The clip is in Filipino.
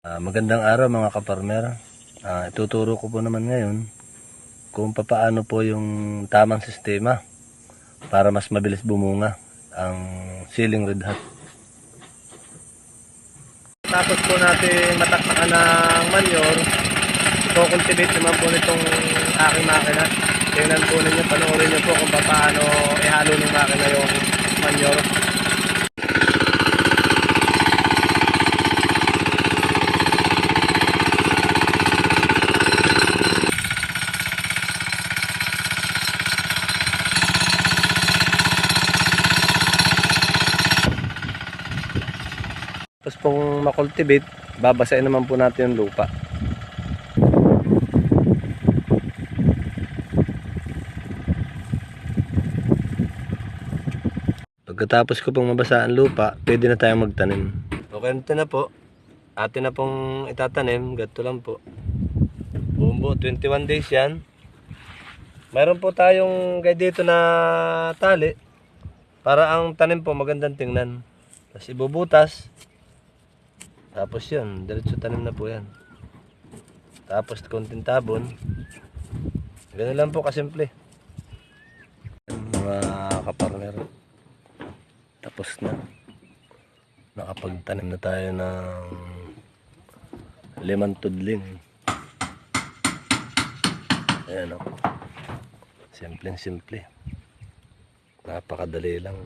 Magandang araw mga kaparmer. Ituturo ko po naman ngayon kung paano po yung tamang sistema para mas mabilis bumunga ang siling red hat. Tapos po natin matakpakan ng manure, i-cultivate naman po nitong aking makina. Tingnan po ninyo, panoorin nyo po kung paano ihalo ng makina yung manure. Tapos pong makultivate, babasain naman po natin yung lupa. Pagkatapos ko pong mabasa ang lupa, pwede na tayong magtanim. Okay, ito na po. Atin na pong itatanim, gato lang po. Buo 21 days yan. Mayroon po tayong guide dito na tali para ang tanim po magandang tingnan. Tapos ibubutas. Tapos yun, diretso tanim na po yan. Tapos konting tabon. Ganun lang po kasimple. Mga kapartner. Tapos na. Nakapagtanim na tayo ng limang tudling. Ayan o. Simple. Napakadali lang.